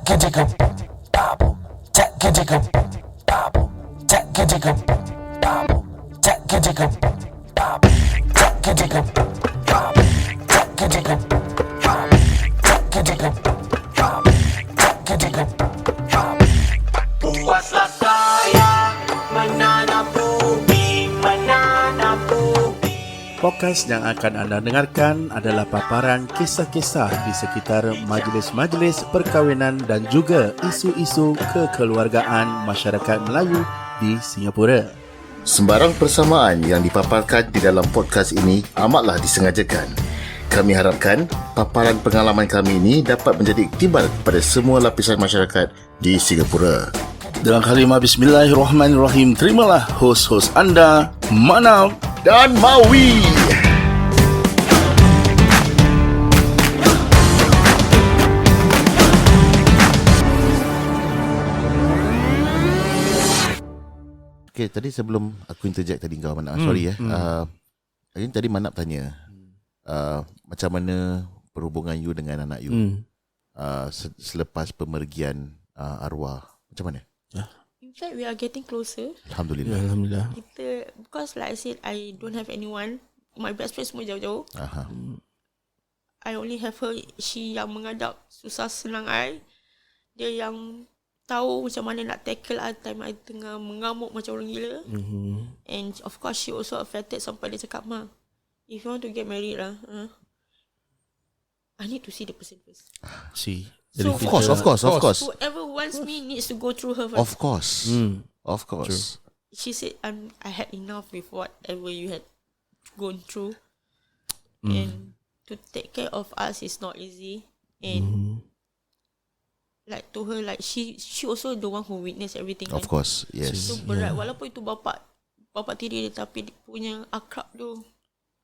Puaslah saya menanam bumi, menanam bumi. Podcast yang akan anda dengarkan adalah paparan kisah-kisah di sekitar majlis-majlis perkahwinan dan juga isu-isu kekeluargaan masyarakat Melayu di Singapura. Sembarang persamaan yang dipaparkan di dalam podcast ini amatlah disengajakan. Kami harapkan paparan pengalaman kami ini dapat menjadi iktibar kepada semua lapisan masyarakat di Singapura. Dalam kalimah Bismillahirrahmanirrahim, terimalah hos-hos anda, Manaf Dan Maui. Okay, tadi sebelum aku interject tadi kau Manap, sorry tadi Manap tanya macam mana perhubungan you dengan anak you selepas pemergian arwah, macam mana? In fact, we are getting closer. Alhamdulillah. Alhamdulillah. Kita, because like I said, I don't have anyone. My best friend semua jauh-jauh. I only have her. She yang mengadap susah senang I. Dia yang tahu macam mana nak tackle I time I tengah mengamuk macam orang gila. And of course, she also affected sampai dia cakap, Ma, if you want to get married lah, I need to see the person first. See. So, Of course. Whoever wants me needs to go through her first. Of course. She said, I had enough with whatever you had gone through. And to take care of us is not easy. And like to her, like she also the one who witnessed everything. Of kan. course, yes. So berat. Walaupun itu bapa tiri dia, tapi dia punya akrab tu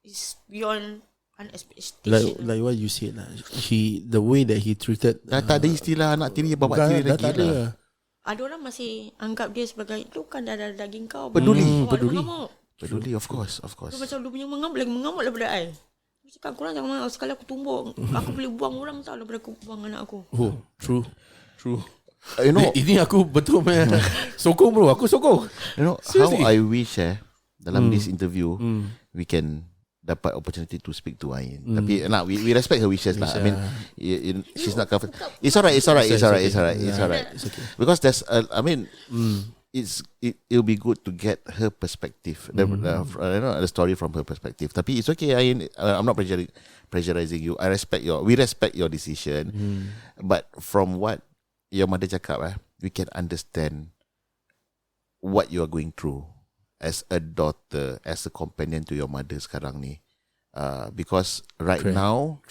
is beyond unexpectation. Like what you said lah. The way that he treated. Dah tak ada istilah anak tiri, bapa tiri lagi tak ada. lah. Ada orang masih anggap dia sebagai itu kan darah daging kau. Peduli. Peduli. Of course. Dia macam dia punya mengamuk daripada I. Dia cakap, korang jangan mahu sekali aku tumbuk. Aku boleh buang orang tau daripada aku buang anak aku. Oh, true. You know, Ini aku betul punya sokong bro. Aku sokong. you know Seriously? how I wish dalam this interview we can dapat opportunity to speak to Ain. Tapi we respect her wishes lah. I mean, she's not comfortable. It's alright. It's okay. Because there's, it'll be good to get her perspective. The story from her perspective. Tapi it's okay, Ain. I'm not pressurizing you. We respect your decision. But from what your mother cakap, we can understand what you are going through as a daughter, as a companion to your mother sekarang ni. Because right now,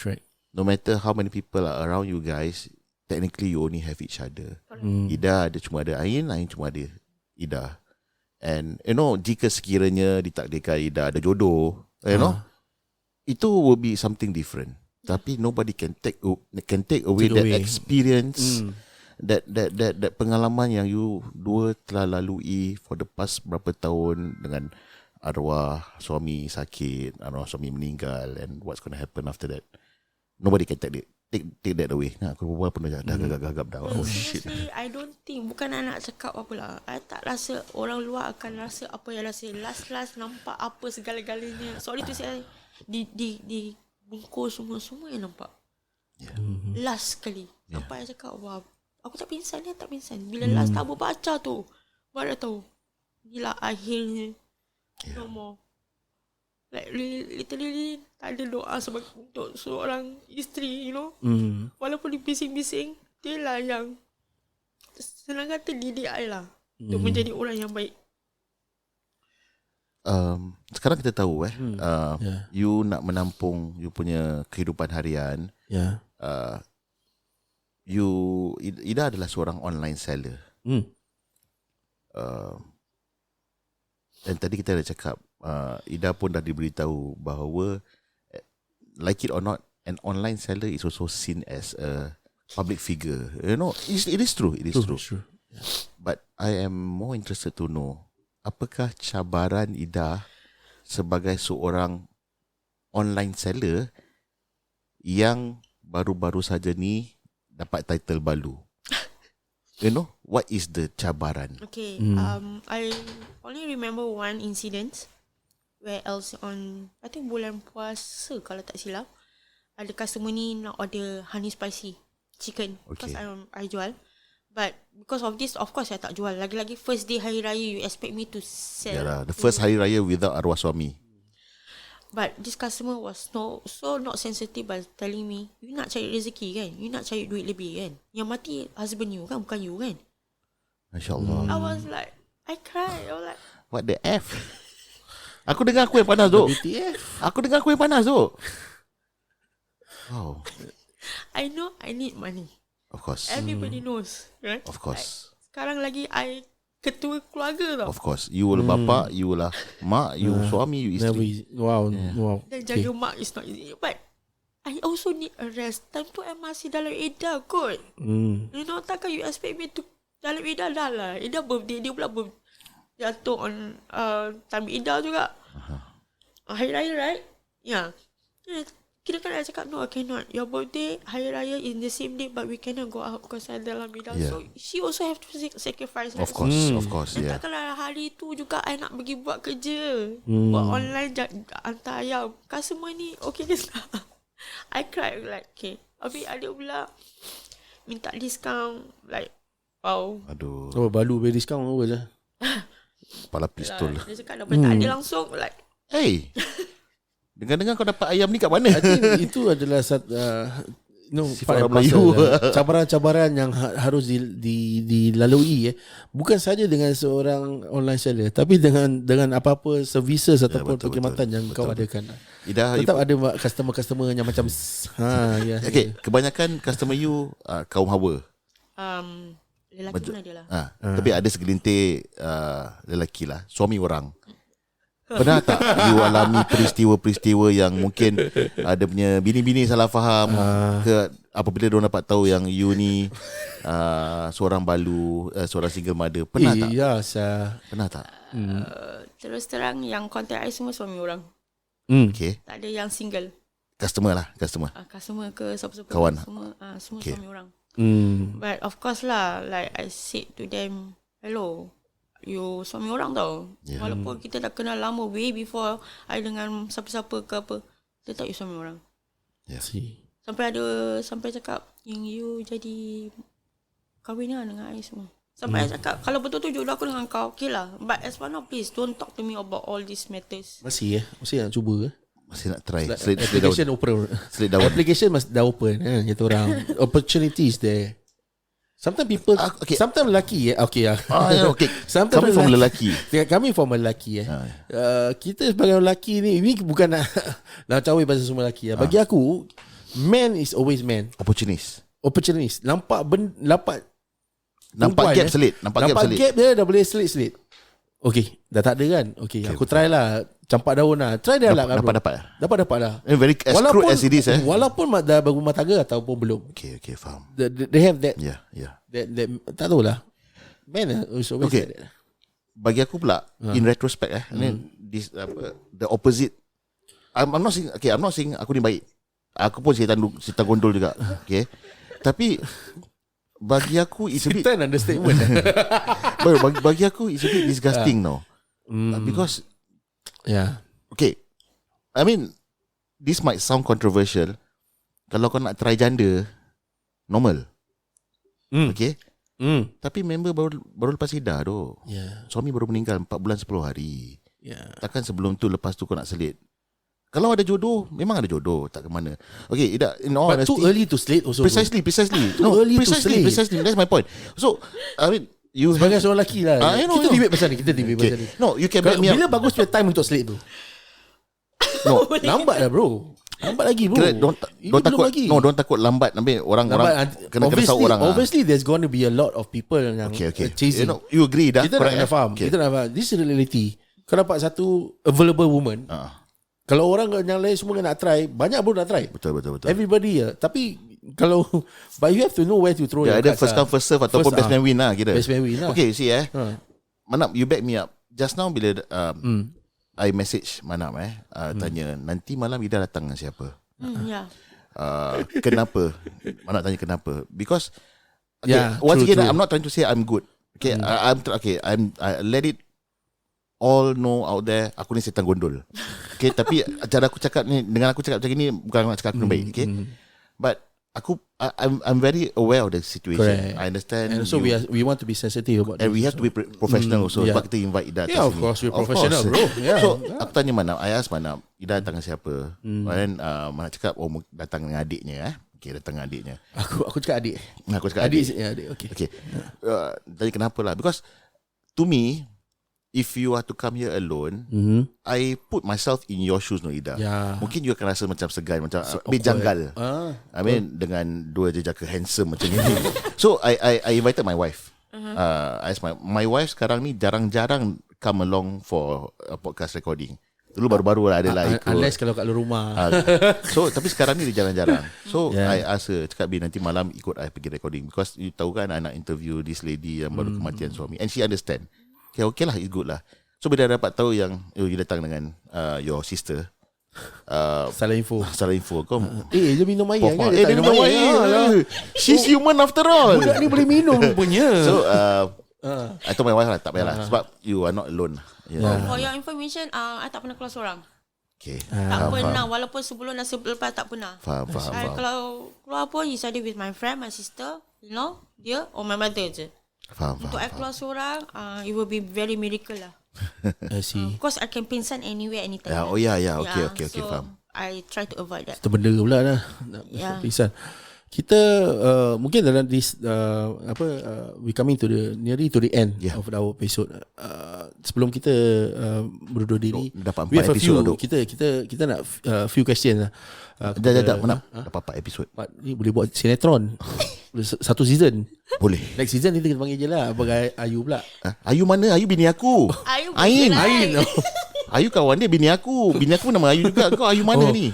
no matter how many people are around you guys, technically you only have each other. Ida cuma ada Ain cuma ada Ida. And jika sekiranya ditakdirkan Ida ada jodoh, itu will be something different. Tapi nobody can take away that experience, that pengalaman yang you dua telah lalui for the past berapa tahun dengan arwah suami sakit, arwah suami meninggal, and what's going to happen after that. Nobody can take that away. Aku berbual pun dah gagap dah. Oh shit. Honestly, I don't think, bukan nak cakap apa lah, I tak rasa orang luar akan rasa apa yang rasa. Last nampak apa segala-galanya. Sorry to say, di bungkus semua yang nampak. Last sekali nampak yang cakap, wah, aku tak pingsan. Bila last tak baca tu baru tahu inilah akhirnya. No more. Like literally tak ada doa untuk seorang isteri, Walaupun dia bising-bising, dia lah yang senang kata didik I lah untuk menjadi orang yang baik. Sekarang kita tahu you nak menampung you punya kehidupan harian. Ida adalah seorang online seller. Dan tadi kita dah cakap, Ida pun dah diberitahu bahawa like it or not, an online seller is also seen as a public figure. It is true. Sure. Yeah. But I am more interested to know, apakah cabaran Ida sebagai seorang online seller yang baru-baru saja ni dapat title balu? what is the cabaran? Okay. I only remember one incident where else on, I think bulan puasa kalau tak silap, ada customer ni nak order honey spicy chicken. Okay. Because I jual. But because of this, of course saya tak jual. Lagi-lagi first day hari raya, you expect me to sell. Yalah, the first hari raya without arwah suami. But this customer was so not sensitive by telling me, you nak cari rezeki kan? You nak cari duit lebih kan? Yang mati husband you kan, bukan you kan? Masya Allah. I was like, I cried. I was like, What the F? Aku dengar aku yang panas tu. BTF. Aku dengar aku yang panas tu. Wow. I know I need money. Of course. Everybody knows, right? Of course. Sekarang lagi I ketua keluarga tau. Of course. You will bapa, you will mak, you suami, you Never isteri. easy. Wow. Dan jaga mak is not easy. But I also need a rest. Time tu I masih dalam Ida kot. You know, takkan you expect me to dalam Ida dah lah. Ida birthday dia pula jatuh on time Ida juga. Hari Raya, right? Yeah. Kira kan I cakap, no, I cannot. Your birthday, Hari Raya in the same day, but we cannot go out because I dalam Ida. Yeah. So she also have to sacrifice. Of course, Dan yeah. takkanlah hari tu juga I nak pergi buat kerja. Buat online hantar ayam. Customer ni okay ke tak? I cried like, okay. Habis ada pula minta discount. Like, wow. Aduh, Oh, balu beri diskaun apa je. kepala pistol. Dia cakap dah boleh tak ada langsung. Like, Hey, dengar-dengar kau dapat ayam ni kat mana? I think itu adalah Sifat part and orang Melayu. parcel, cabaran-cabaran yang harus dilalui bukan saja dengan seorang online seller, tapi dengan apa-apa services ataupun betul, perkhidmatan yang betul, kau betul. adakan. Ida, Tetap ada customer yang macam ya. okay, kebanyakan customer you kaum Hawa. lelaki pun ada lah. Tapi ada segelintir lelaki lah, suami orang. Pernah tak you alami peristiwa-peristiwa yang mungkin ada punya bini-bini salah faham ke apabila diorang dapat tahu yang you ni seorang balu, seorang single mother? Pernah tak? Ya, Pernah tak? Terus terang yang contact I semua suami orang. Okay. Tak ada yang single. Customer lah, customer. Customer ke siapa-siapa. Kawan. Semua Okay. suami orang. But of course lah, like I said to them, hello, you suami orang tau. Yeah. Walaupun kita dah kenal lama, way before I dengan siapa-siapa ke apa, tetap you suami orang. Sampai cakap yang you jadi kahwin lah dengan I semua. Sampai I cakap, kalau betul-betul jodoh aku dengan kau, okay lah. But as for now, please don't talk to me about all these matters. Masih nak cuba Masih nak try. application open. Selit daun. Application dah open kata orang. Opportunities there. Sometimes people sometimes lelaki okay. Okay. Sometimes Coming from lelaki. Coming from lelaki kita sebagai lelaki ni, ini bukan nak cawe pasal semua lelaki. Bagi aku, man is always man. Opportunist. Nampak Nampak gap selit. Nampak gap dia dah boleh selit. Okay, dah tak ada kan? Okay, aku try lah. Campak daun lah. Try dia lah. Dapat lah. Very as crude as it is. Walaupun dah berumah tangga ataupun belum. Okay, faham. They have that. Yeah. That tak tahulah. Man is always Okay. like that. Bagi aku pula, in retrospect this the opposite. I'm not saying aku ni baik. Aku pun setan gondol juga. Okay. Tapi bagi aku it's a bit understatement. bagi aku it's a bit disgusting now. Because okay, I mean this might sound controversial. Kalau kau nak try janda, normal. Okay. Tapi member baru lepas iddah tu. Suami baru meninggal 4 bulan 10 hari. Takkan sebelum tu, lepas tu kau nak selit? Kalau ada jodoh, memang ada jodoh, tak ke mana. Okay, Ida, in all honesty, too early to slate also. Precisely. early to slate. Precisely. That's my point. So, I mean, you sebagai seorang lelaki lah. Kita debate pasal ni. okay. No, you can back me up. Bila bagus punya time untuk slate tu? No, lambat lah bro. Lambat lagi bro. Don't takut lambat. Nanti orang kena risau orang. Obviously there's going to be a lot of people yang chasing. You agree dah? Kita nak kena faham. Kita nak faham. This is reality. Kau dapat satu available woman. Kalau orang yang lain semua nak try, banyak pun nak try. Betul. Everybody tapi kalau but you have to know where to throw your ada cards. First come first serve ataupun best man win lah kira. Best man win lah. Okay, see Manap, you back me up. Just now bila I message Manap tanya nanti malam Ida datang dengan siapa? Ya. Kenapa? Manap tanya kenapa? Because Okay, Yeah, once true, again, true. I'm not trying to say I'm good. Okay, I let it all know out there. Aku ni setan gondol. Okay, tapi cara aku cakap ni, dengan aku cakap macam ni, bukan nak cakap aku ni baik. Okay, but I'm very aware of the situation. Correct. I understand. And also we want to be sensitive about And this we have to be professional also. yeah. Sebab kita invite Ida Yeah, kat of sini. course, we're professional, bro. Yeah. So aku tanya Manap, I ask Manap, Ida datang dengan siapa? And then Manap cakap, datang dengan adiknya. Okay, datang dengan adiknya. Aku cakap adik. Aku cakap Adik, adik. ya, adik. Okay. Okay. Tadi kenapa lah? Because to me, if you are to come here alone, I put myself in your shoes, no Ida. Yeah. Mungkin you akan rasa macam segan, macam awkward. janggal. Ah, I mean dengan dua jejaka handsome macam ni. So I invited my wife. I asked my wife sekarang ni jarang-jarang come along for a podcast recording. Dulu baru-baru lah adalah ikut. Unless kalau kat luar rumah. So tapi sekarang ni dia jarang-jarang. So Yeah. I ask her, cakap nanti malam ikut I pergi recording, because you tahu kan I nak interview this lady yang baru kematian suami, and she understand. Okay lah, it's good lah. So bila dapat tahu yang you datang dengan your sister, Salah info. salah info kau. Dia minum air Pop kan? dia minum air. She's human after all. Budak ni boleh minum rupanya. So I told my wife lah, tak payah lah, sebab you are not alone. You know? For your information, I tak pernah keluar seorang. Okay. Tak Faham, pernah, faham. walaupun sebelum dan selepas tak pernah. Faham. Kalau keluar pun, is either with my friend, my sister, dia or my mother je. Faham. Untuk I keluar seorang, it will be very miracle lah. I see. Because I can pingsan anywhere, anytime. Yeah. Okay, so faham. I try to avoid that. Itu benda pula dah. Nak Yeah. pingsan. Kita mungkin dalam this we coming to nearly to the end of our episode. Sebelum kita berdua diri, Dapat we 4 have a few. episod, Kita nak few questions lah. Dah, mana? Dapat 4 episod. Ni boleh buat sinetron. Satu season. Boleh. Next season kita panggil je lah. Sebagai Ayu pula. Ayu mana? Ayu bini aku. Ayu Ain. Ain. Ayu kawan dia, bini aku. Bini aku nama Ayu juga. Kau Ayu mana ni?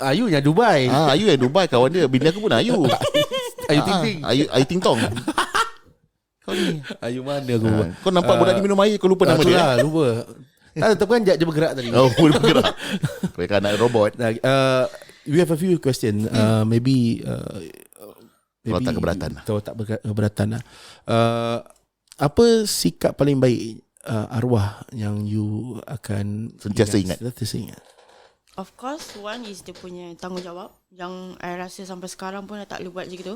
Ayu yang Dubai. Ayu yang Dubai, kawan dia. Bini aku pun Ayu. Ayu Ting Ting. Ayu Ting Tong. Kau ni. Ayu mana aku buat? Kau nampak budak ni minum air, kau lupa nama dia. Itulah, lupa. Tetap kan dia bergerak tadi. Oh, boleh bergerak. Kau kan anak robot. We have a few questions. Maybe Kalau tak keberatan. Kalau tak keberatan lah. Apa sikap paling baik arwah yang you akan Sentiasa ingat. Sentiasa ingat. Of course, one is dia punya tanggungjawab yang I rasa sampai sekarang pun I tak boleh buat je gitu.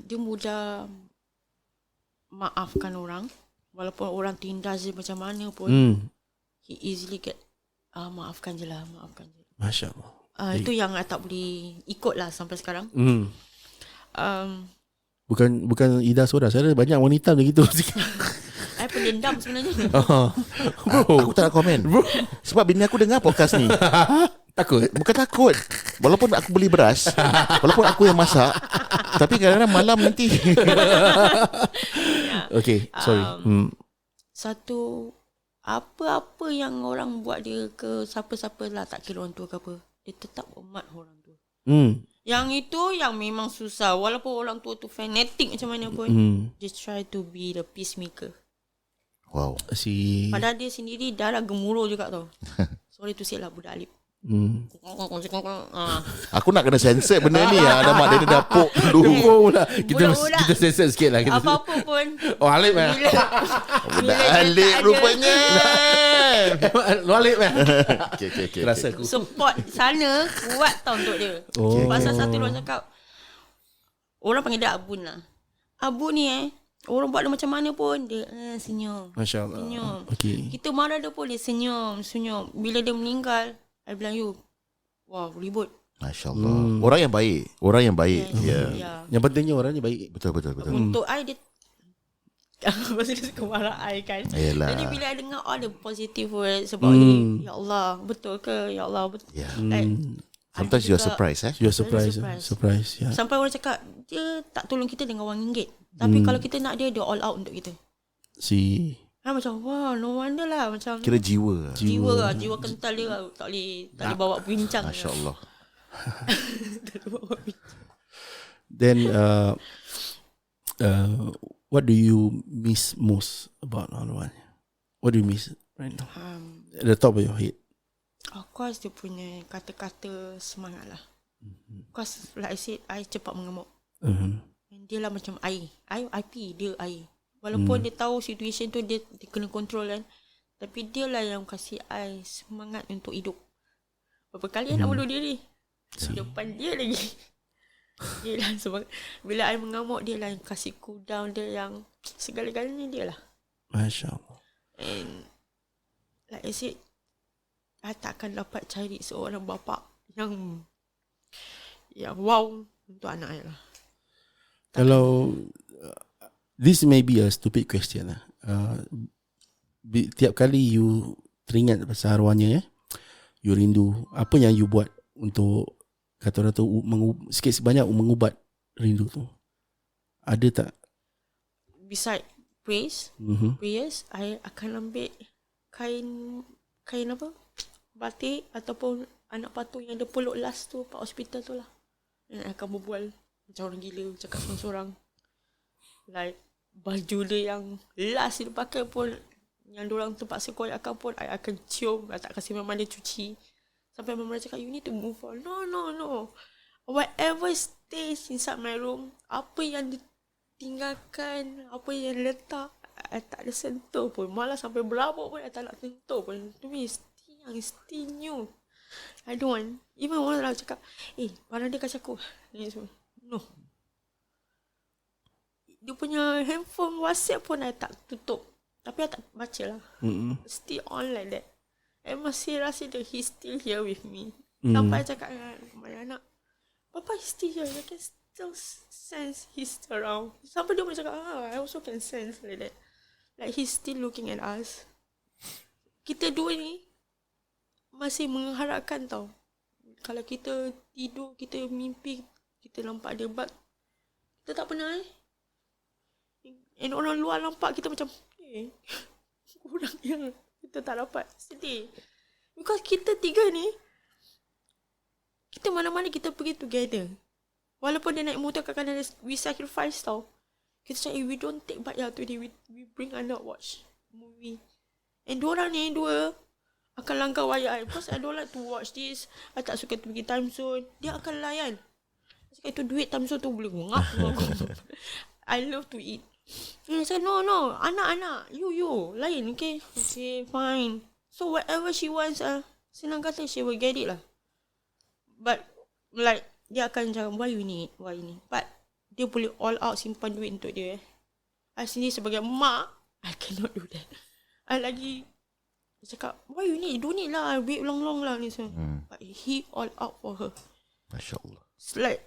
Dia mudah maafkan orang, walaupun orang tindas dia macam mana pun, he easily get maafkan je lah. Masya Allah. Itu yang I tak boleh ikut lah sampai sekarang. Bukan Ida seorang. Saya ada banyak wanita begitu. I pendendam sebenarnya. Aku tak nak komen. Sebab bini aku dengar podcast ni. Takut. Bukan takut. Walaupun aku beli beras, walaupun aku yang masak, tapi kadang-kadang malam nanti. Okay, sorry. Satu, apa-apa yang orang buat dia ke siapa-siapa lah, tak kira orang tua ke apa, dia tetap hormat orang tua. Yang itu yang memang susah. Walaupun orang tua tu fanatik macam mana pun, just try to be the peacemaker. Wow. Padahal dia sendiri darah gemuruh juga tau. Sorry to say lah, budak Alip. Aku nak kena sensor benda ni. Ada mak dia dapuk dulu. Kita Budak-budak. kita sensor sikit lah. Apa-apa pun. Oh, Alip lah. Budak dia Alip tak ada rupanya. Lu Alip lah. Okay. Rasa aku. support sana kuat tau untuk dia. Pasal satu orang cakap, orang panggil dia Abun lah. Abun ni orang buat dia macam mana pun dia senyum. Masya Allah. Senyum. Okay. Kita marah dia pun dia senyum. Bila dia meninggal, I bilang you, wow, ribut. Masya Allah. Orang yang baik. Orang yang baik. Ya. Yang pentingnya orangnya baik. Betul. Untuk I, dia pasal dia suka marah I kan. Yelah. Jadi bila I dengar all the positive words about him, ya Allah, betul ke? Ya Allah, betul. Yeah. Like, Sometimes I you are juga- surprised. You are surprised. Surprise. Yeah. Sampai orang cakap, dia tak tolong kita dengan RM1. Tapi kalau kita nak dia all out untuk kita. Macam, wow, no wonder lah. Macam Kira jiwa. jiwa kental dia lah. Tak boleh bawa bincang. Masya Allah. Tak boleh bawa bincang. Then what do you miss most about Alwan? What do you miss right now? At the top of your head. Of course, dia punya kata-kata semangat lah. Because like I said, I cepat mengemuk. And dia lah macam air. IP dia air. Walaupun dia tahu situation tu dia kena control kan. Tapi dia lah yang kasih I semangat untuk hidup. Berapa kali nak bunuh diri. Depan dia lagi. Dia lah sebab bila I mengamuk, dia lah yang kasih cool down, dia yang segala-galanya dia lah. Masya Allah. And like I said, I takkan dapat cari seorang bapa yang wow untuk anak I lah. Kalau this may be a stupid question lah. Tiap kali you teringat pasal arwahnya, you rindu, apa yang you buat untuk kata orang tu sikit sebanyak mengubat rindu tu? Ada tak? Beside prayers, I akan ambil kain apa? Batik ataupun anak patung yang dia peluk last tu kat hospital tu lah. Dan I akan berbual macam orang gila, cakap sorang-sorang. Like baju dia yang last dia pakai pun, yang diorang terpaksa koyakkan pun, I akan cium. I tak kasi mama dia cuci. Sampai mama dia cakap, you need to move on. No. Whatever stays inside my room, apa yang ditinggalkan, apa yang letak, I tak ada sentuh pun. Malah sampai berabuk pun I tak nak sentuh pun. To me, still new. I don't want. Even orang lah cakap, barang dia kasi aku. No. Dia punya handphone WhatsApp pun I tak tutup. Tapi I tak baca lah. Still on like that. I masih rasa that he's still here with me. Sampai I cakap dengan my anak, Papa is still here. I can still sense he's around. Sampai dia pun cakap, I also can sense like that. Like he's still looking at us. Kita dua ni masih mengharapkan tau. Kalau kita tidur, kita mimpi, kita nampak dia, but kita tak pernah And orang luar nampak kita macam kurang yang kita tak dapat. Sedih. Because kita tiga ni, kita mana-mana kita pergi together. Walaupun dia naik motor, kadang-kadang we sacrifice tau. Kita cakap, we don't take bike lah today, we bring anak watch movie. And diorang ni dua akan langgar wayar I. Because I don't like to watch this. I tak suka pergi time zone. Dia akan layan. Saya cakap, itu duit time zone tu boleh ngap. I love to eat. Dia cakap, no, anak, you, lain, okay? Okay, fine. So whatever she wants, senang kata, she will get it lah. But, like, dia akan cakap, why you need? But, dia boleh all out simpan duit untuk dia. I sendiri sebagai mak, I cannot do that. I lagi, dia cakap, why you need? Don't need lah, wait long lah ni semua. But he all out for her. Masya Allah. It's like,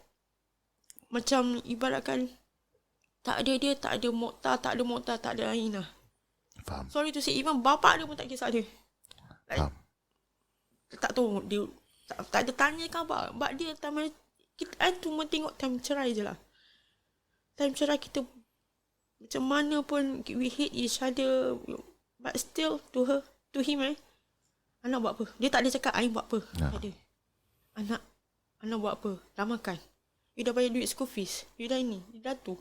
macam ibaratkan, tak ada dia, tak ada Mokhtar, tak ada Aina. Faham. Sorry to say, even bapak dia pun tak kisah dia. Like, Faham. Tak tahu, dia tak ada tanya ke apa. But dia, I cuma tengok time cerai je lah. Time cerai kita, macam mana pun, we hate each other. But still, to him, anak buat apa? Dia tak ada cakap, Ain buat apa? Tak ada. Anak buat apa? Dah makan. You dah bayar duit school fees. You dah ini, you dah tu.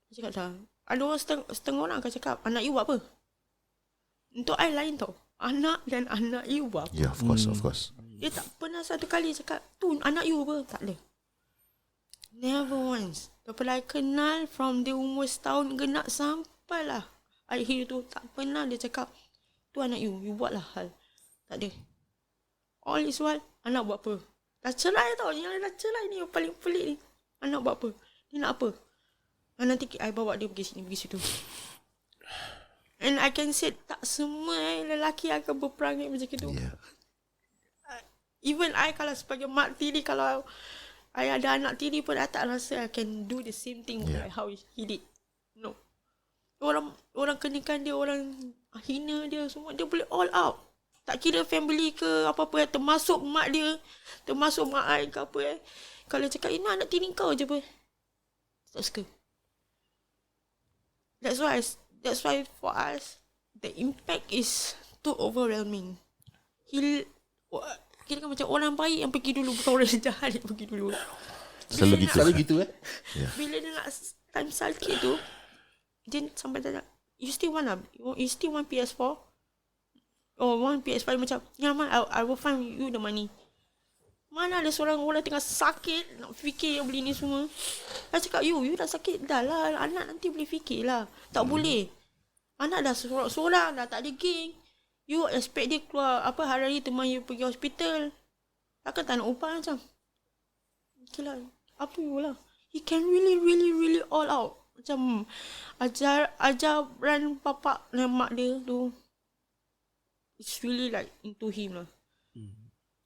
Dia cakap dah. Ada orang setengah orang akan cakap, anak you buat apa? Untuk I lain tau. Anak dan anak you buat apa? Yeah, of course. Dia tak pernah satu kali cakap, tu anak you apa? Tak ada. Never once. Daripada I kenal from dia umur setahun genap sampailah akhir tu, tak pernah dia cakap, tu anak you buatlah hal. Tak ada. All is while, anak buat apa? Dah cerai tau. Yang dah cerai ni yang paling pelik ni. Anak buat apa? Dia nak apa? Nanti I bawa dia pergi sini, pergi situ. And I can say, tak semua lelaki akan berperangai macam itu. Yeah. Even I kalau sebagai mak tiri, kalau I ada anak tiri pun, I tak rasa I can do the same thing like how he did. No. Orang kenakan dia, orang hina dia, semua dia boleh all out. Tak kira family ke apa-apa, termasuk mak dia, termasuk mak I ke apa. Kalau cakap, ini anak tiri kau je apa. Tak suka. That's why for us, the impact is too overwhelming. Kira kan macam orang baik yang pergi dulu, bukan orang jahat yang pergi dulu. Selalu gitu. Yeah. Bila dia nak time sakit tu, dia sampai tanya, you still want PS4? Or want PS5? Macam, yeah man, I will find you the money. Mana ada seorang orang tengah sakit nak fikir yang beli ni semua. Saya cakap, you dah sakit dah lah. Anak nanti boleh fikir lah. Tak boleh. Anak dah seorang dah tak ada geng. You expect dia keluar hari-hari teman you pergi hospital. Takkan tak nak upah macam. Okay lah. Apa you lah. He can really all out. Macam ajaran papa dan mak dia tu. It's really like into him lah.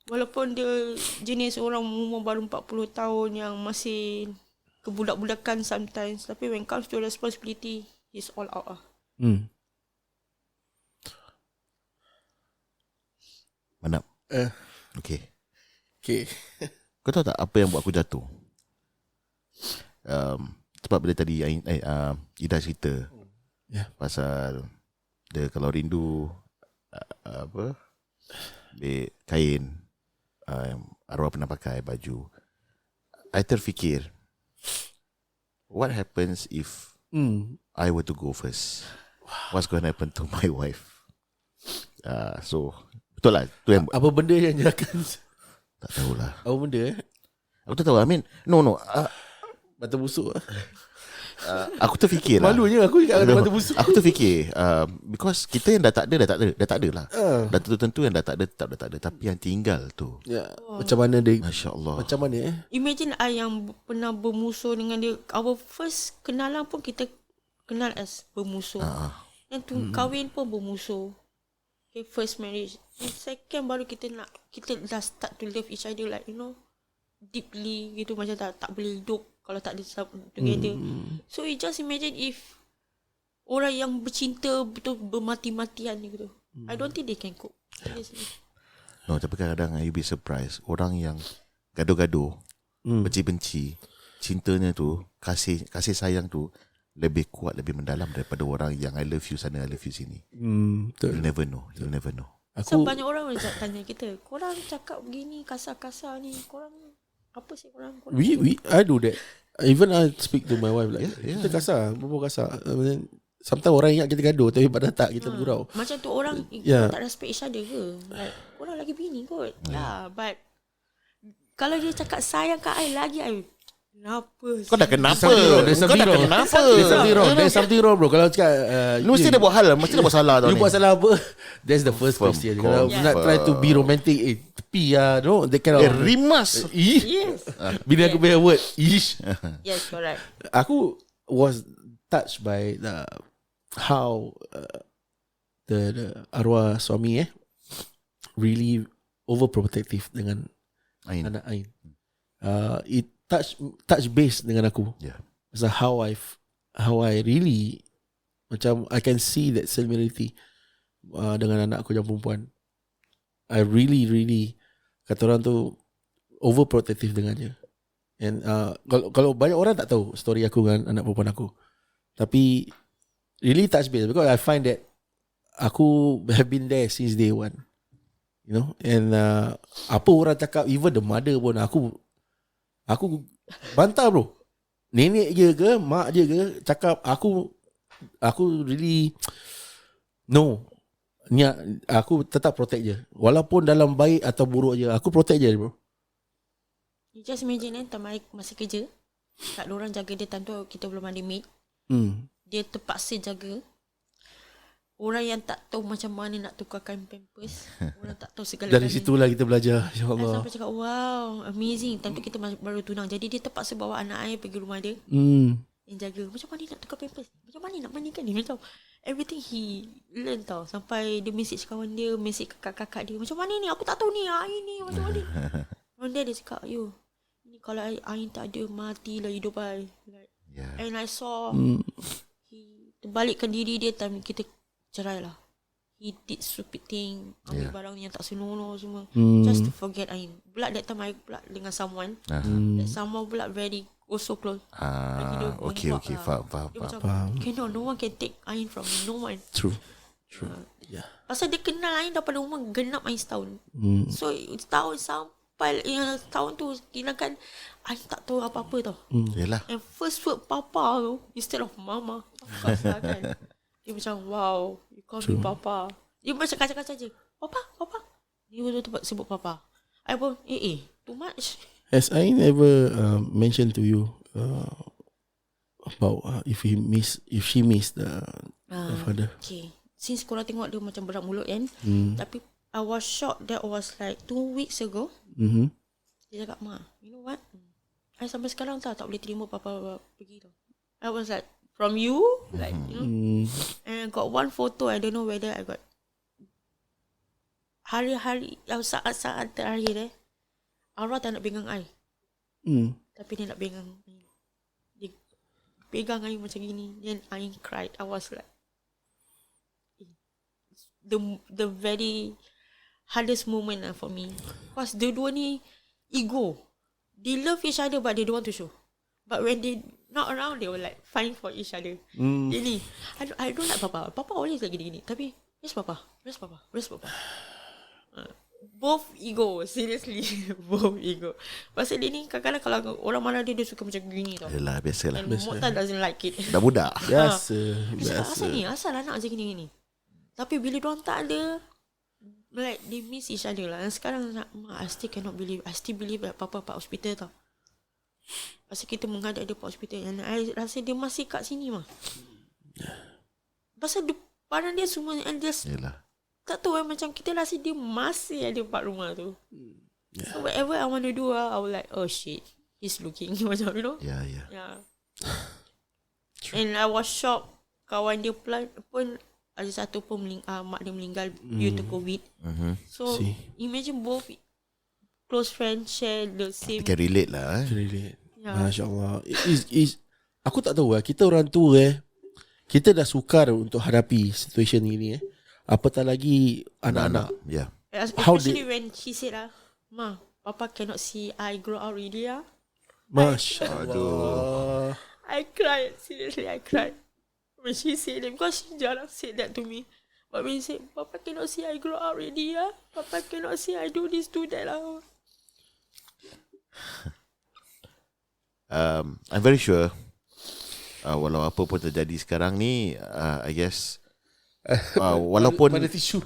Walaupun dia jenis orang umur baru 40 tahun yang masih kebudak-budakan sometimes. Tapi when it comes to responsibility, he's all out lah. Manap. Okay. Okay. Kau tahu tak apa yang buat aku jatuh? Sebab bila tadi Ida cerita pasal dia kalau rindu ambil kain, arwah pernah pakai baju. I terfikir, what happens if I were to go first? What's going to happen to my wife? So betul lah tu yang Apa benda yang jadikan? tak tahulah. Apa benda Aku tak tahu. I mean no mata busuk aku terfikir lah. malunya aku ingat mata busuk. Aku terfikir because kita yang dah tak ada lah. Dah tentu yang dah tak ada. Tapi yang tinggal tu, Macam mana dia, Masya Allah. macam mana Imagine I yang pernah bermusuh dengan dia. Our first kenalan pun kita kenal as bermusuh. Yang tu kahwin pun bermusuh. Okay, first marriage. And second baru kita dah start to love each other like deeply gitu, macam tak boleh hidup kalau tak ada together. So you just imagine if orang yang bercinta betul bermati-matian gitu. I don't think they can cope. No, tapi kadang-kadang you be surprised. Orang yang gaduh-gaduh, benci-benci, cintanya tu, kasih sayang tu lebih kuat, lebih mendalam daripada orang yang I love you sana, I love you sini. Betul. You'll never know. So banyak orang tanya kita, korang cakap begini kasar-kasar ni, korang apa sih korang? I do that. Even I speak to my wife like kita kasar, berbual kasar. Sometimes orang ingat kita gaduh, tapi pada tak kita bergurau. Macam tu orang tak respect each other ke? Like, korang lagi bini kot. But kalau dia cakap sayang kat I lagi, I kenapa? Kau dah kenapa? There's Kau dah kenapa? There's something wrong bro. Kalau cakap Lu mesti dia buat hal, mesti dia buat salah tau you ni. buat salah apa? That's the first question. Kalau nak try to be romantic, tepi lah, no, they cannot. Rimas. Yes. Bila aku punya word, ish. Yes, correct. Aku was touched by how the arwah suami really overprotective dengan Ain. anak Ain. It touch base dengan aku. Yeah. Pasal how I really macam I can see that similarity dengan anak aku yang perempuan. I really kata orang tu overprotective dengannya. And kalau banyak orang tak tahu story aku dengan anak perempuan aku. Tapi really touch base because I find that aku have been there since day one. You know, and apa orang cakap, even the mother pun aku bantah bro. Nenek je ke, mak je ke, cakap aku really no. Aku tetap protect je. Walaupun dalam baik atau buruk je, aku protect je bro. You just imagine time I masih kerja, tak ada orang jaga dia, time tu kita belum ada maid. Dia terpaksa jaga. Orang yang tak tahu macam mana nak tukarkan pampers, orang tak tahu segala-galanya. Dari situlah kita belajar, ya I Allah. sampai cakap wow, amazing. Time tu kita baru tunang. Jadi dia terpaksa bawa anak saya pergi rumah dia yang jaga. Macam mana nak tukar pampers, macam mana nak mandikan dia, macam everything he learn tau. Sampai dia message kawan dia, message kakak-kakak dia, macam mana ni, aku tak tahu ni air ni macam mana. One day dia cakap, yo, ni kalau air tak ada, matilah hidup I. Like, and I saw he terbalikkan diri dia time kita cerai lah. He did stupid thing, ambil barang yang tak senonoh semua, just to forget Ain. Pula that time I pula dengan someone, that someone pula very also close. Okay, faham. Dia macam, cannot, no one can take Ain from me, no one. True. Yeah. Pasal dia kenal Ain daripada umur genap Ain setahun. So setahun sampai setahun tu kirakan Ain tak tahu apa-apa tau. Yalah. And first word papa tu instead of mama. Of course lah kan. Dia macam wow, you call me papa. Dia macam kacau-kacau je. Papa. Dia betul-betul sebut papa. I pun too much. Has I never mentioned to you about if she missed the father? Okay. Since korang tengok dia macam berat mulut kan. Tapi I was shocked that was like 2 weeks ago. Mm-hmm. Dia cakap, Ma, you know what? I sampai sekarang tak boleh terima papa pergi tau. I was like, from you? Like, you know. And I got one photo, I don't know whether I got. Hari-hari, saat-saat terakhir Arwah tak nak pegang I. Tapi dia nak pegang I. Dia pegang I macam gini. Then I cried. I was like, the very hardest moment for me. Because dua-dua ni ego. They love each other but they don't want to show. But when they not around, they will like find for each other. Jadi, I don't like Papa. Papa always like gini-gini. Tapi, where's Papa? Where's Papa? Where's Papa? Both ego. Seriously. Both ego. Pasal dia ni kadang-kadang kalau orang marah dia suka macam gini tau. Yelah, biasalah. And Mokhtar doesn't like it. Dah budak. Biasa. Asal ni? Asal anak macam gini-gini. Tapi bila diorang tak ada, like they miss each other lah. Dan sekarang I still cannot believe. I still believe that Papa hospital tau. Pasal kita menghadap dia hospital. Dan I rasa dia masih kat sini mah. Pasal barang dia semua and just Yelah. tak tahu macam kita rasa dia masih ada kat rumah tu. So whatever I want to do, I will like, oh shit, he's looking macam, you know. Yeah. And I was shocked. Kawan dia pun ada satu pun mak dia meninggal due to COVID. So imagine both close friends share the same. Can relate lah. Relate. Yeah. Masya Allah. Aku tak tahu kita orang tua kita dah sukar untuk hadapi situasi ini apatah lagi anak-anak. Yeah. Especially when she said Ma, Papa cannot see I grow out already Masya Allah. I cried. Seriously, I cried when she said it because she jarang said that to me. But when she said, Papa cannot see I grow out already Papa cannot see I do this, do that I'm very sure walau apa pun terjadi sekarang ni, I guess walaupun Mana tisu?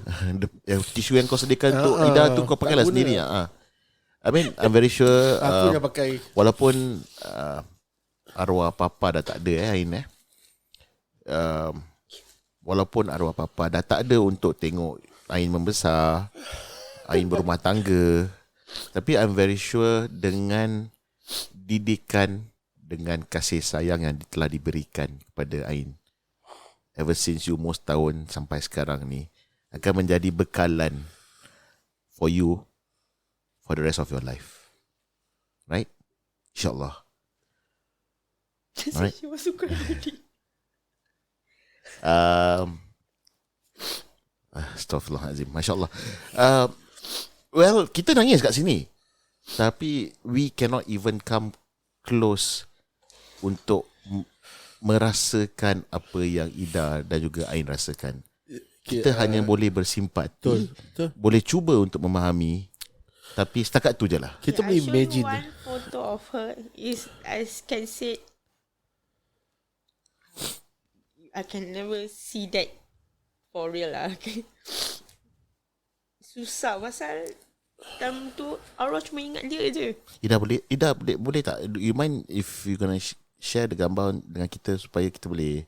tisu yang kau sediakan untuk Ida tu kau pakailah sendiri. I mean, I'm very sure Aku yang pakai. walaupun arwah Papa dah tak ada Ain walaupun arwah Papa dah tak ada untuk tengok Ain membesar, Ain berumah tangga, tapi I'm very sure dengan didikan, dengan kasih sayang yang telah diberikan kepada Ain ever since you umur setahun sampai sekarang ni akan menjadi bekalan for you for the rest of your life, right? InsyaAllah. Alright. She was so crazy. Astaghfirullahalazim. Masya Allah. Well, kita nangis kat sini, tapi we cannot even come close untuk merasakan apa yang Ida dan juga Ain rasakan. Kita hanya boleh bersimpati, boleh cuba untuk memahami, tapi setakat tu je lah. Kita boleh imagine. One photo of her is, I can say, I can never see that for real lah. Okay. Susah pasal time tu arwah cuma ingat dia je. Ida boleh tak? You mind if you gonna share the gambar dengan kita supaya kita boleh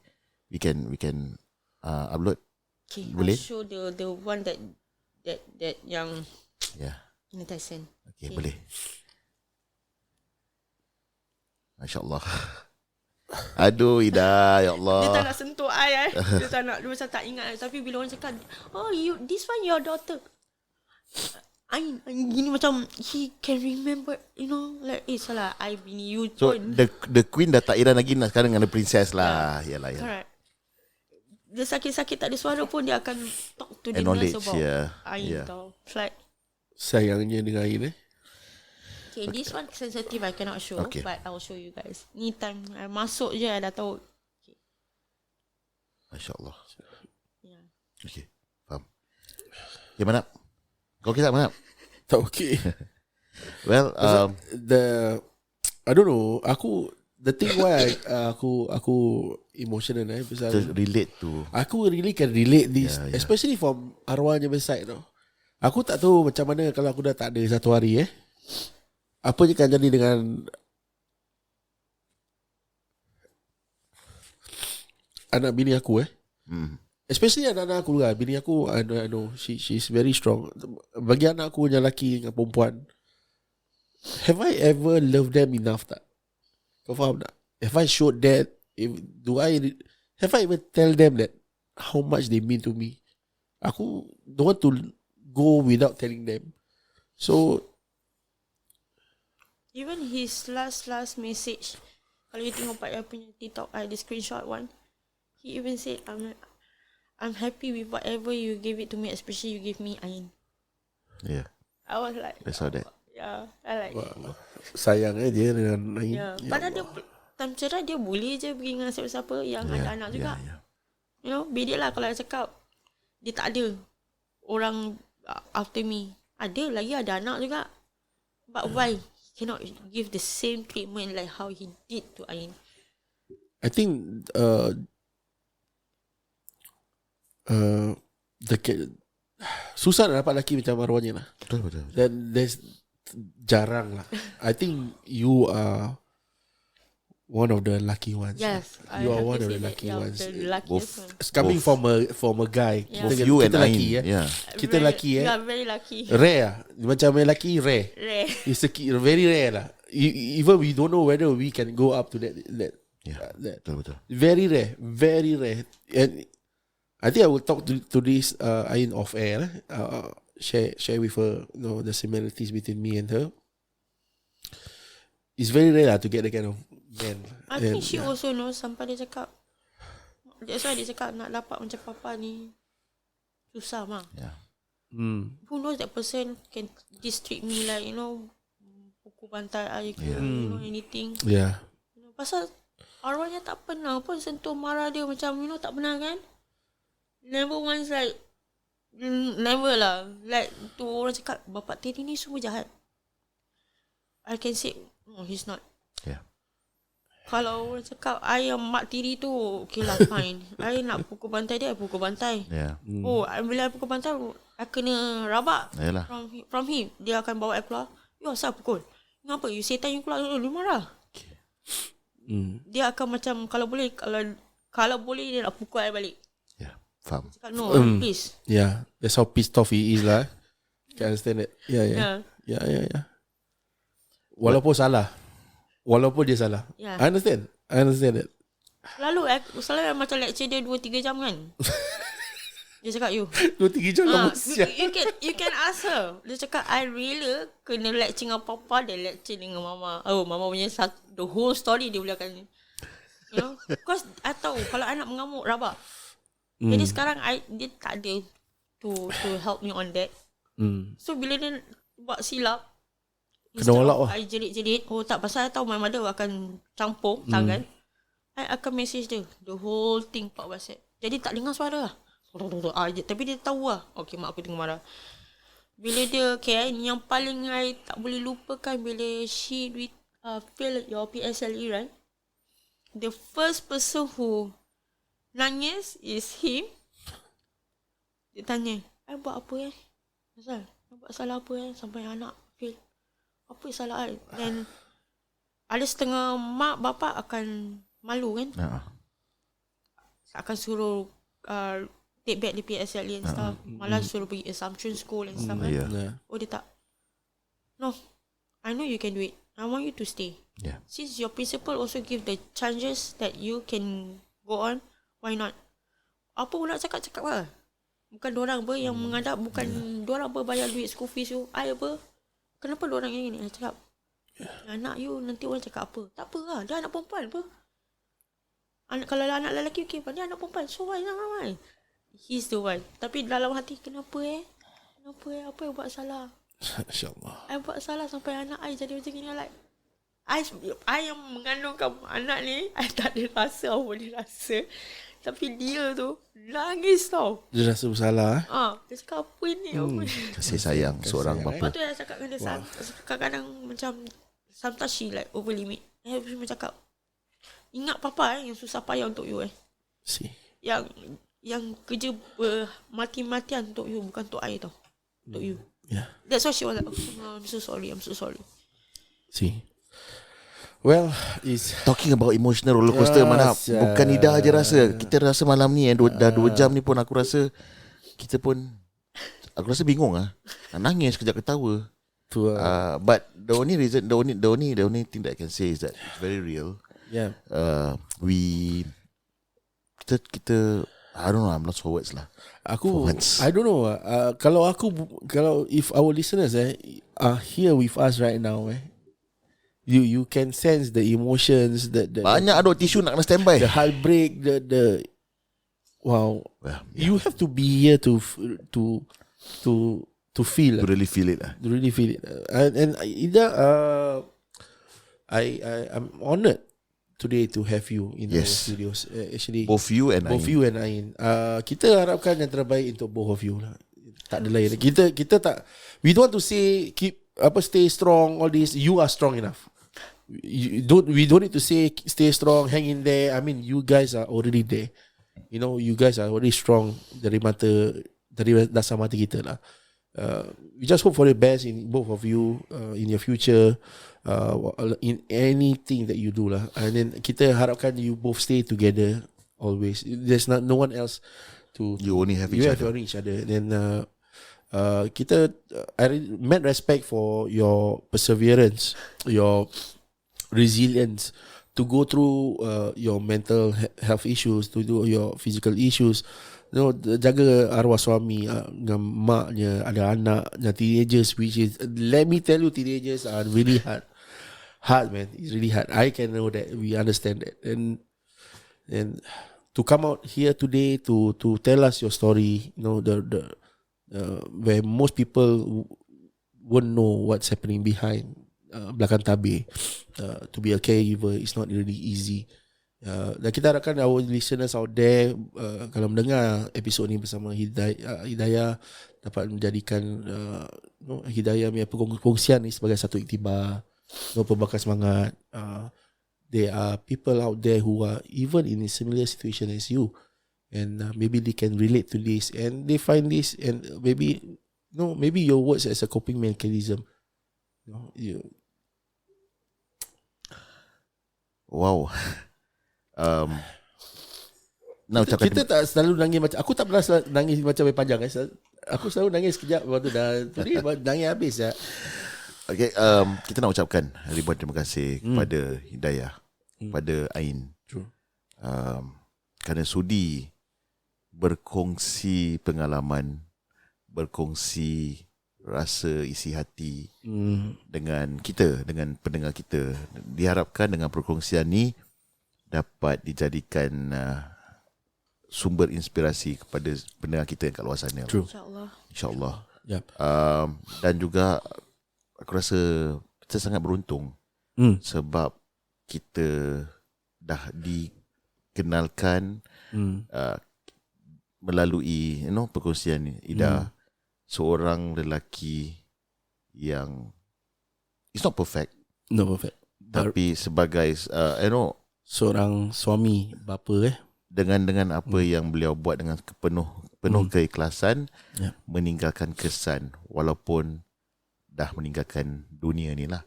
we can upload? Okay, boleh? I'll show the one that yang ini Tyson. Okay, boleh. Masya-Allah. Aduh Ida, ya Allah. Dia tak nak sentuh I Dia tak nak, dia macam tak ingat. Tapi bila orang cakap, oh this one your daughter, I gini macam he can remember, you know, like salah I bini you So pun. the queen dah tak Ira lagi, sekarang dengan the princess lah. Yalah. Correct. Dia sakit-sakit tak ada suara pun dia akan talk to the Acknowledge, nurse about yeah. tau. It's like, Sayangnya dengan Ain okay, this one sensitive I cannot show, Okay. but I will show you guys. Ni time I masuk je I dah tahu. Masya Allah. Yeah. Okay, faham. Okay, Manap. Kau kisah Manap? tak okay. Well, I don't know. The thing why aku emotional pasal to relate to. aku really can relate this, Yeah. especially from arwahnya beside tau. Aku tak tahu macam mana kalau aku dah tak ada satu hari apa je akan jadi dengan anak bini aku especially anak-anak aku lah. Bini aku I know she's very strong. Bagi anak aku yang lelaki dengan perempuan, have I ever loved them enough tak? Kau faham tak? Have I showed that? Have I ever tell them that how much they mean to me? Aku don't want to go without telling them. So Even his last message, kalau you tengok Pak Yah punya TikTok, the screenshot one, he even said, I'm happy with whatever you gave it to me, especially you give me Ain. Yeah, I was like, I saw that. yeah, I like it. sayang dia dengan Ain. Yeah. Padahal dia time cerah dia boleh je pergi dengan siapa-siapa yang ada anak juga. Yeah. You know, bedek lah kalau dia cakap dia tak ada orang after me. Ada lagi, ada anak juga. But why he cannot give the same treatment like how he did to Ain? I think susah nak dapat lelaki macam arwahnya lah. Betul. Dan there's jarang lah. I think you are one of the lucky ones. Yes, You I are have one to of say the that, lucky yeah, ones. the luckiest one. It's coming from a guy. Yeah. Both you and kita lelaki Ain. Yeah. Kita Very- lelaki You are very lucky. Rare lah. Macam lelaki rare. Rare. It's very rare lah. Even we don't know whether we can go up to that. Yeah. That. Betul. Very rare. And I think I will talk to this Ain off air. Share with her, the similarities between me and her. It's very rare lah to get that kind of man. I think she also knows sampai dia cakap. That's why dia cakap nak dapat macam papa ni susah mah. Yeah. Who knows that person can treat me like, pukul bantai I, Yeah. anything. Yeah. Pasal arwahnya tak pernah pun sentuh marah dia macam, tak pernah kan? Never once like, never lah. Like, tu orang cakap, bapak tiri ni semua jahat. I can say, no, he's not. Yeah. Kalau orang cakap, I yang mak tiri tu, okay lah, fine. I nak pukul bantai dia, I pukul bantai. Yeah. Oh, bila I pukul bantai, I kena rabak Yalah. from him. Dia akan bawa I keluar. You asal pukul? Kenapa? You setan you keluar, you marah. Dia akan macam, kalau boleh dia nak pukul I balik. Yeah. Faham. Cakap, no, please. Yeah. That's how pissed off he is lah. Can understand it. Yeah. Walaupun dia salah. Yeah. I understand it. Selalu macam lecture dia 2-3 jam kan. Dia cakap 2-3 jam lama siap. you can ask her. Dia cakap I really kena lecture dengan papa, dia lecture dengan mama. Oh, mama punya the whole story dia boleh akan because I tahu kalau I nak mengamuk rabak. Jadi sekarang dia tak ada to help me on that. So bila dia buat silap, Kena olak lah. I jerit-jerit. Oh tak, pasal I tahu my mother akan campur tangan. I akan message dia the whole thing pak WhatsApp. Jadi tak dengar suara lah. Tapi dia tahu lah. Okay, mak aku tengah marah. Bila dia yang paling I tak boleh lupakan, bila she fail your PSLE, right? The first person who nangis is him. Dia tanya, I buat apa Asal? I buat salah apa sampai anak fail? Apa salah I? Dan ada setengah mak bapak akan malu kan? Akan suruh take back the PSLE and stuff. Malah suruh pergi assumption school and stuff. Yeah. Oh, dia tak. No, I know you can do it. I want you to stay. Yeah. Since your principal also give the chances that you can go on, why not? Apa pun nak cakap lah. Bukan diorang apa yang mengadap, bukan diorang apa bayar duit school fees you. I apa? Kenapa diorang yang ni? I cakap, anak you nanti orang cakap apa? Tak apa lah, dia anak perempuan apa? Kalau anak lelaki, okay, dia anak perempuan. So why? He's the one. Tapi dalam hati, kenapa apa yang buat salah? InsyaAllah. I buat salah sampai anak I jadi macam ni. Like, I yang mengandungkan anak ni, I tak ada rasa apa dia rasa. Tapi dia tu nangis tau. Dia rasa bersalah. Dia cakap apa ni? Apa ni? Kasih sayang seorang Lepas bapa. tu I cakap dengan dia, kadang-kadang macam sometimes she like over limit. I cuma cakap, ingat papa yang susah payah untuk you See. Yang kerja mati-matian untuk you, bukan untuk I tau. Untuk you. Yeah. That's why she was like, I'm so sorry. See. Well, it's Talking about emotional roller coaster, mana Yes, bukan Ida je rasa. Kita rasa malam ni dah 2 jam ni pun aku rasa kita pun aku rasa bingung nak nangis kejap ketawa. to But the only reason, the only thing that I can say is that it's very real. yeah. Kita I don't know, I'm lost for words lah. Aku For once. I don't know. Kalau if our listeners are here with us right now, you can sense the emotions, the Banyak aduk tisu nak kena standby. the heartbreak, the wow. Well, You have to be here to feel. to really feel it lah. To really feel it. And Ida, I'm honoured today to have you in our Yes. studios. Actually, Both you and both I. you and Ain. Kita harapkan yang terbaik untuk both of you lah. Tak ada lain. Kita tak. We don't want to say stay strong. All this. You are strong enough. We don't need to say stay strong, hang in there. I mean, you guys are already there. You know, you guys are already strong dari dasar mata kita lah. We just hope for the best in both of you in your future, in anything that you do lah. And then kita harapkan you both stay together always. There's no one else to. You only have each You have other. only each other. Then I mad respect for your perseverance, your resilience to go through your mental health issues, to do your physical issues. You know, jaga arwah suami dengan maknya, ada anaknya, teenagers, which is, let me tell you, teenagers are really hard man. It's really hard. I can know that. We understand that. And to come out here today to tell us your story, you know, the where most people won't know what's happening behind belakang tabir. To be a caregiver is not really easy. Dan kita harapkan our listeners out there kalau mendengar episod ni bersama Hidayah dapat menjadikan Hidayah punya perkongsian ni sebagai satu iktibar, pembakar semangat. There are people out there who are even in a similar situation as you, and maybe they can relate to this and they find this, and maybe your words as a coping mechanism. Wow. Nak ucapkan Kita tak selalu nangis macam, aku tak pernah nangis macam panjang. Aku selalu nangis sekejap, lepas tu dah tadi nangis habis ya. Okay, kita nak ucapkan ribuan terima kasih kepada Hidayah, kepada Ain. True. Kerana sudi berkongsi pengalaman, berkongsi rasa isi hati dengan kita, dengan pendengar kita. Diharapkan dengan perkongsian ni dapat dijadikan sumber inspirasi kepada pendengar kita yang kat luar sana. True. InsyaAllah. Yep. Dan juga aku rasa kita sangat beruntung sebab kita dah dikenalkan melalui perkongsian ni. Ida seorang lelaki yang it's not perfect, No perfect. tapi sebagai Seorang suami, bapa dengan apa yang beliau buat dengan penuh keikhlasan, meninggalkan kesan walaupun dah meninggalkan dunia ni lah.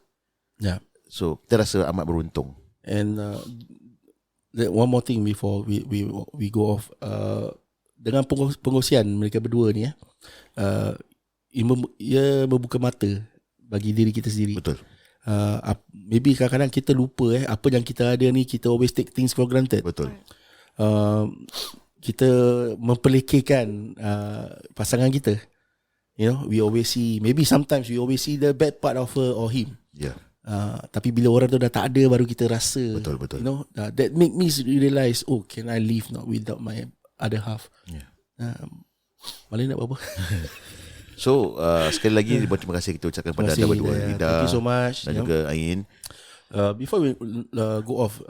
Yeah. So kita rasa amat beruntung. And one more thing before we go off, dengan pengkongsian mereka berdua ni ia membuka mata bagi diri kita sendiri. Betul. Maybe kadang-kadang kita lupa apa yang kita ada ni, kita always take things for granted. Betul. Kita memperlekehkan pasangan kita. You know, we always see, maybe sometimes we always see the bad part of her or him. Ya. Tapi bila orang tu dah tak ada, baru kita rasa. Betul. You know, that make me realize, oh, can I live not without my other half? Yeah. Malah nak apa? So sekali lagi terima kasih kita ucapkan kepada anda berdua, Ida. Thank you so much. Dan juga Ain. Before we go off,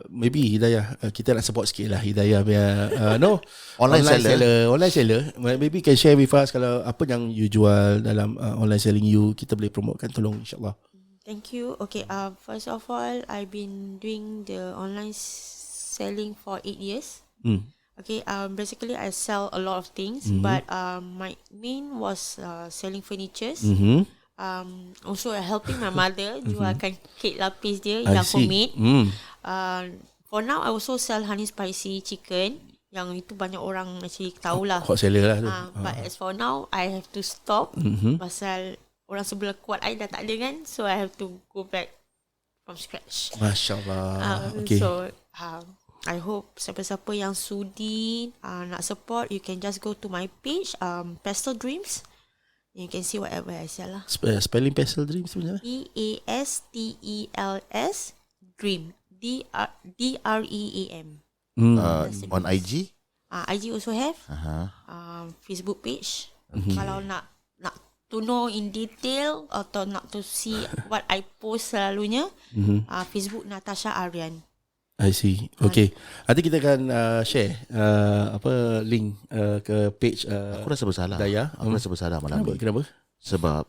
maybe Hidayah, kita nak support sikit lah Hidayah punya online seller. Maybe can share with us kalau apa yang you jual dalam online selling you, kita boleh promotekan, tolong insyaAllah. Thank you. Okay, first of all, I've been doing the online selling for 8 years. Okay, basically I sell a lot of things, but my main was selling furnitures. Also helping my mother jualkan kek lapis dia I yang see. homemade. Hmm. For now I also sell honey spicy chicken. Yang itu banyak orang actually tahulah. Hot seller lah tu. But as for now I have to stop pasal orang sebelah kuat I dah tak ada kan, so I have to go back from scratch. Masya Allah. Okay. So I hope siapa-siapa yang sudi nak support, you can just go to my page, Pastel Dreams. You can see whatever I sell lah. Spelling Pastel Dreams sebenarnya. PASTELS Dream. DREAM. On IG? IG also have. Facebook page. Kalau nak to know in detail atau nak to see what I post selalunya, Facebook Natasha Aryan. I see. Okay. Nanti kita akan share link ke page Aku rasa bersalah. Daya. Aku rasa bersalah malam ni. Kenapa? Sebab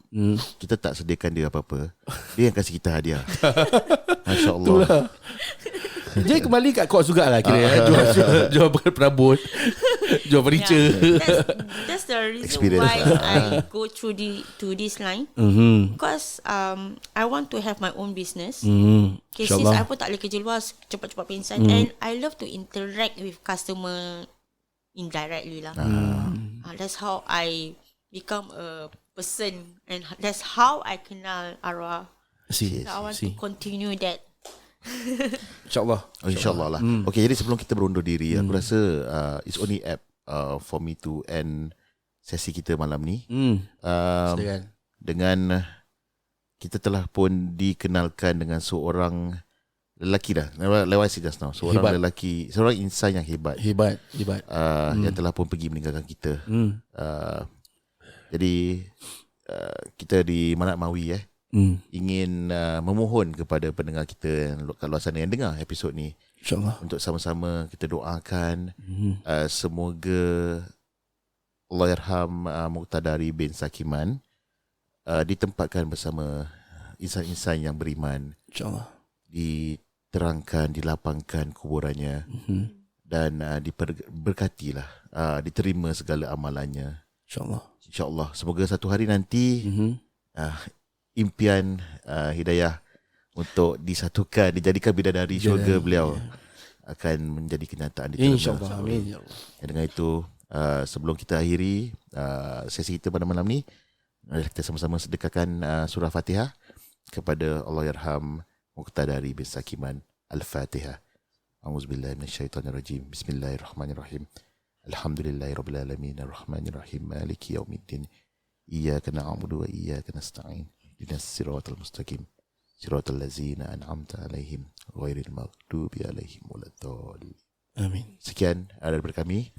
kita tak sediakan dia apa-apa. Dia yang kasih kita hadiah. Masya Allah. Dia kembali kat kos jugalah kira. Jual perabot. Jual furniture. That's the reason Experience. why I go through to this line. Because I want to have my own business. Okay, since I pun tak boleh kerja luar, cepat-cepat pensan. And I love to interact with customer indirectly lah. That's how I become a person, and that's how I kenal arwah. So I want to continue that. InsyaAllah. InsyaAllah lah. Okay, jadi sebelum kita berundur diri, aku rasa it's only apt for me to end sesi kita malam ni. Dengan kita telah pun dikenalkan dengan seorang lelaki dah. Lewat si just now. Seorang lelaki, seorang insan yang hebat. Hebat. Yang telah pun pergi meninggalkan kita. Jadi kita di Manat Mawi ingin memohon kepada pendengar kita kat luar sana yang dengar episod ni, InsyaAllah, untuk sama-sama kita doakan semoga Allahyarham Muqtadari bin Sakiman ditempatkan bersama insan-insan yang beriman, InsyaAllah, diterangkan, dilapangkan kuburannya, dan diberkatilah, diterima segala amalannya, InsyaAllah. Semoga satu hari nanti impian Hidayah untuk disatukan, dijadikan bidadari syurga beliau akan menjadi kenyataan di InsyaAllah. Amin. Dengan itu, sebelum kita akhiri sesi kita pada malam ni, kita sama-sama sedekahkan surah Fatihah kepada Allahyarham Muqtadari bin Sakiman. Al-Fatihah. A'udzubillahi minasyaitonirrajim. Bismillahirrahmanirrahim. Alhamdulillahirabbil alamin, arrahmanirrahim, maliki yaumiddin. Iyyaka na'budu wa iyyaka nasta'in. Ihdinas siratal mustaqim. Siratal ladzina an'amta 'alaihim ghairil maghdubi 'alaihim waladdallin. Amin. Sekian daripada kami.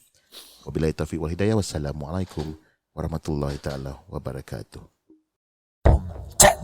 Wabillahi taufiq wal hidayah. Wassalamualaikum warahmatullahi taala wabarakatuh. Check